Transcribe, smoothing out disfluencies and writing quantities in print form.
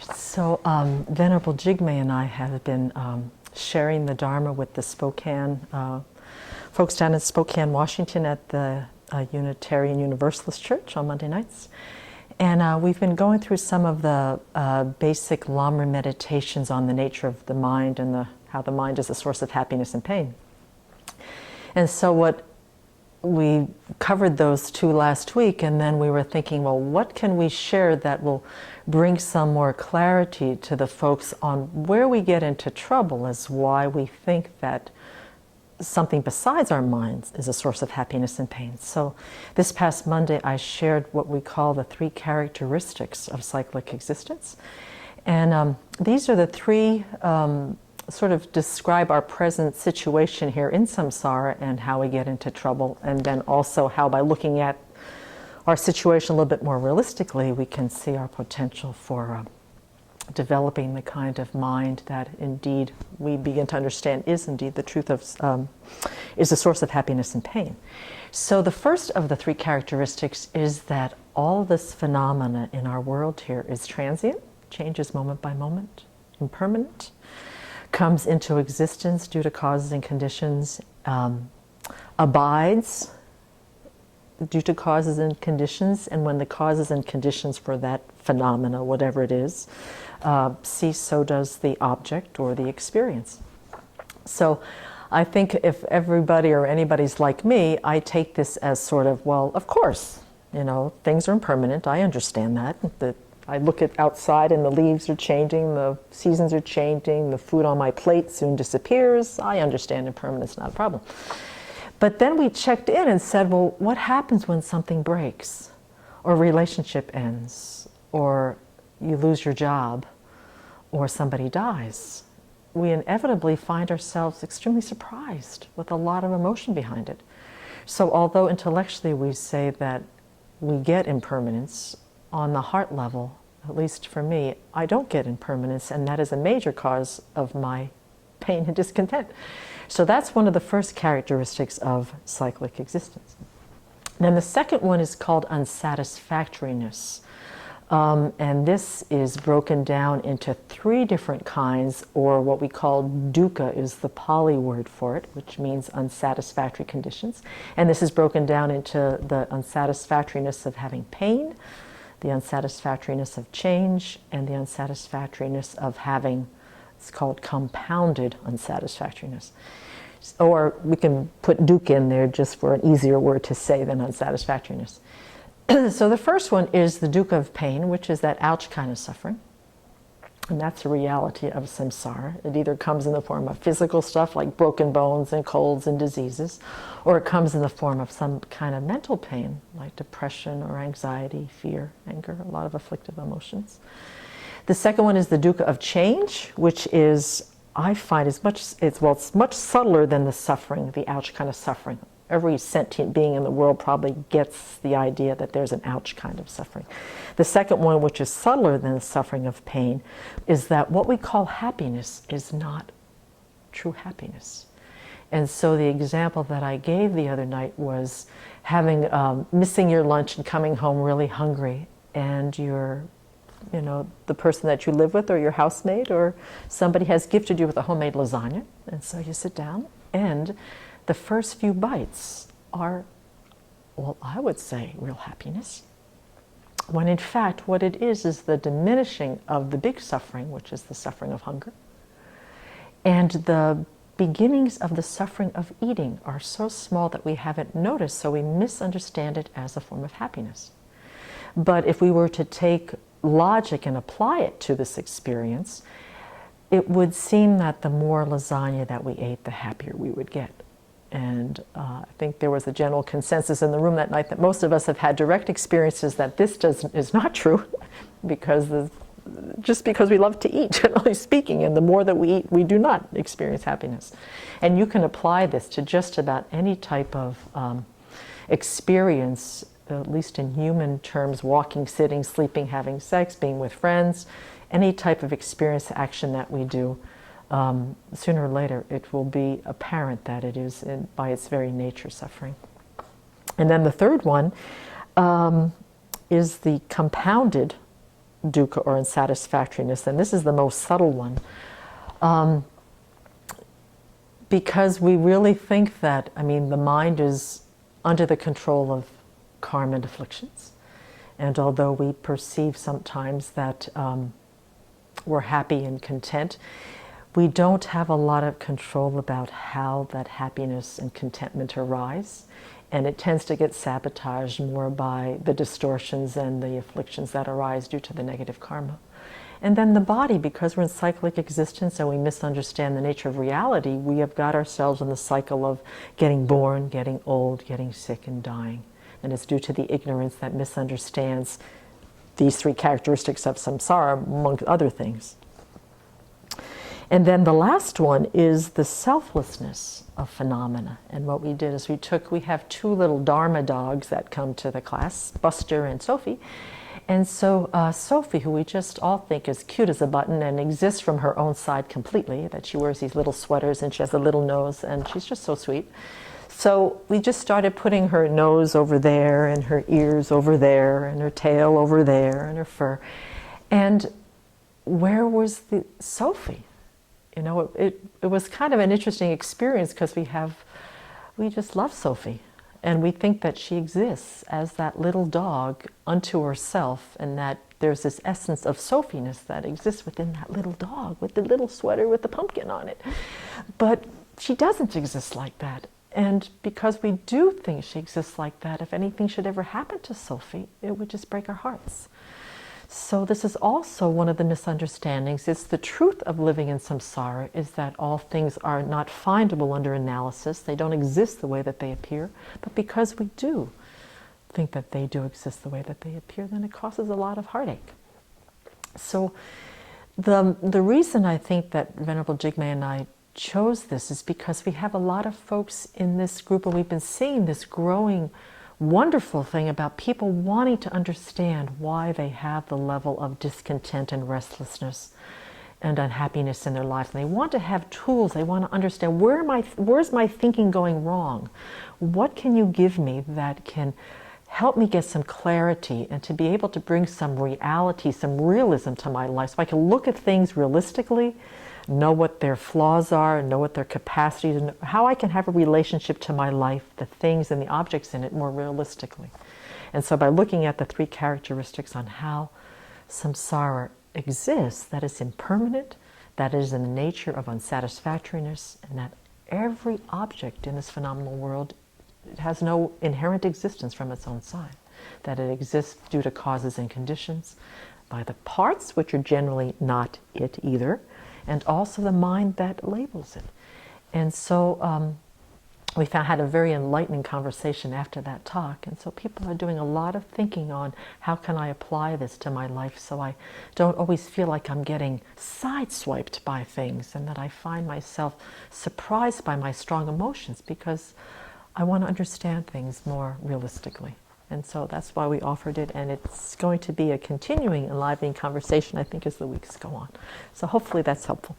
Venerable Jigme and I have been sharing the Dharma with the Spokane folks down in Spokane, Washington at the Unitarian Universalist Church on Monday nights. And we've been going through some of the basic Lamrim meditations on the nature of the mind and how the mind is a source of happiness and pain. And so we covered those two last week, and then we were thinking, well, what can we share that will bring some more clarity to the folks on where we get into trouble as why we think that something besides our minds is a source of happiness and pain. So this past Monday I shared what we call the 3 characteristics of cyclic existence. And these are the 3 sort of describe our present situation here in samsara and how we get into trouble, and then also how by looking at our situation a little bit more realistically we can see our potential for developing the kind of mind that indeed we begin to understand is indeed the truth of is a source of happiness and pain. So the first of the 3 characteristics is that all this phenomena in our world here is transient, changes moment by moment, impermanent, comes into existence due to causes and conditions, abides due to causes and conditions, and when the causes and conditions for that phenomena, whatever it is, cease, so does the object or the experience. So I think if everybody or anybody's like me, I take this as sort of, well, of course, things are impermanent, I understand that I look at outside and the leaves are changing, the seasons are changing, the food on my plate soon disappears. I understand impermanence, not a problem. But then we checked in and said, well, what happens when something breaks, or a relationship ends, or you lose your job, or somebody dies? We inevitably find ourselves extremely surprised with a lot of emotion behind it. So although intellectually we say that we get impermanence, on the heart level, at least for me, I don't get impermanence, and that is a major cause of my pain and discontent. So that's one of the first characteristics of cyclic existence. Then the second one is called unsatisfactoriness. And this is broken down into 3 different kinds, or what we call dukkha is the Pali word for it, which means unsatisfactory conditions. And this is broken down into the unsatisfactoriness of having pain, the unsatisfactoriness of change, and the unsatisfactoriness of having, it's called compounded unsatisfactoriness. Or we can put dukkha in there just for an easier word to say than unsatisfactoriness. So the first one is the dukkha of pain, which is that ouch kind of suffering. And that's the reality of samsara. It either comes in the form of physical stuff like broken bones and colds and diseases, or it comes in the form of some kind of mental pain like depression or anxiety, fear, anger, a lot of afflictive emotions. The second one is the dukkha of change, which is, I find, it's much subtler than the suffering, the ouch kind of suffering. Every sentient being in the world probably gets the idea that there's an ouch kind of suffering. The second one, which is subtler than the suffering of pain, is that what we call happiness is not true happiness. And so the example that I gave the other night was missing your lunch and coming home really hungry, and the person that you live with or your housemate or somebody has gifted you with a homemade lasagna, and so you sit down and the first few bites are, well, I would say real happiness, when in fact what it is the diminishing of the big suffering, which is the suffering of hunger, and the beginnings of the suffering of eating are so small that we haven't noticed, so we misunderstand it as a form of happiness. But if we were to take logic and apply it to this experience, it would seem that the more lasagna that we ate, the happier we would get. And I think there was a general consensus in the room that night that most of us have had direct experiences that this is not true, just because we love to eat, generally speaking, and the more that we eat, we do not experience happiness. And you can apply this to just about any type of experience, at least in human terms: walking, sitting, sleeping, having sex, being with friends, any type of experience action that we do. Sooner or later it will be apparent that it is by its very nature suffering. And then the third one is the compounded dukkha or unsatisfactoriness, and this is the most subtle one, because we really think that, I mean, the mind is under the control of karma and afflictions. And although we perceive sometimes that we're happy and content, we don't have a lot of control about how that happiness and contentment arise. And it tends to get sabotaged more by the distortions and the afflictions that arise due to the negative karma. And then the body, because we're in cyclic existence and we misunderstand the nature of reality, we have got ourselves in the cycle of getting born, getting old, getting sick, and dying. And it's due to the ignorance that misunderstands these three characteristics of samsara, among other things. And then the last one is the selflessness of phenomena. And what we did is we have two little Dharma dogs that come to the class, Buster and Sophie. And so Sophie, who we just all think is cute as a button and exists from her own side completely, that she wears these little sweaters and she has a little nose and she's just so sweet. So we just started putting her nose over there and her ears over there and her tail over there and her fur. And where was the Sophie? You know, it was kind of an interesting experience because we just love Sophie. And we think that she exists as that little dog unto herself, and that there's this essence of Sophiness that exists within that little dog with the little sweater with the pumpkin on it. But she doesn't exist like that. And because we do think she exists like that, if anything should ever happen to Sophie, it would just break our hearts. So this is also one of the misunderstandings. It's the truth of living in samsara is that all things are not findable under analysis. They don't exist the way that they appear. But because we do think that they do exist the way that they appear, then it causes a lot of heartache. So the reason I think that Venerable Jigme and I chose this is because we have a lot of folks in this group, and we've been seeing this growing wonderful thing about people wanting to understand why they have the level of discontent and restlessness and unhappiness in their lives. And they want to have tools. They want to understand, where's my thinking going wrong? What can you give me that can help me get some clarity and to be able to bring some reality, some realism to my life, so I can look at things realistically, know what their flaws are, know what their capacities, and how I can have a relationship to my life, the things and the objects in it more realistically. And so by looking at the three characteristics on how samsara exists, that is impermanent, that is in the nature of unsatisfactoriness, and that every object in this phenomenal world has no inherent existence from its own side, that it exists due to causes and conditions by the parts, which are generally not it either, and also the mind that labels it. And so we had a very enlightening conversation after that talk, and so people are doing a lot of thinking on how can I apply this to my life so I don't always feel like I'm getting sideswiped by things, and that I find myself surprised by my strong emotions because I want to understand things more realistically. And so that's why we offered it, and it's going to be a continuing enlivening conversation, I think, as the weeks go on. So hopefully that's helpful.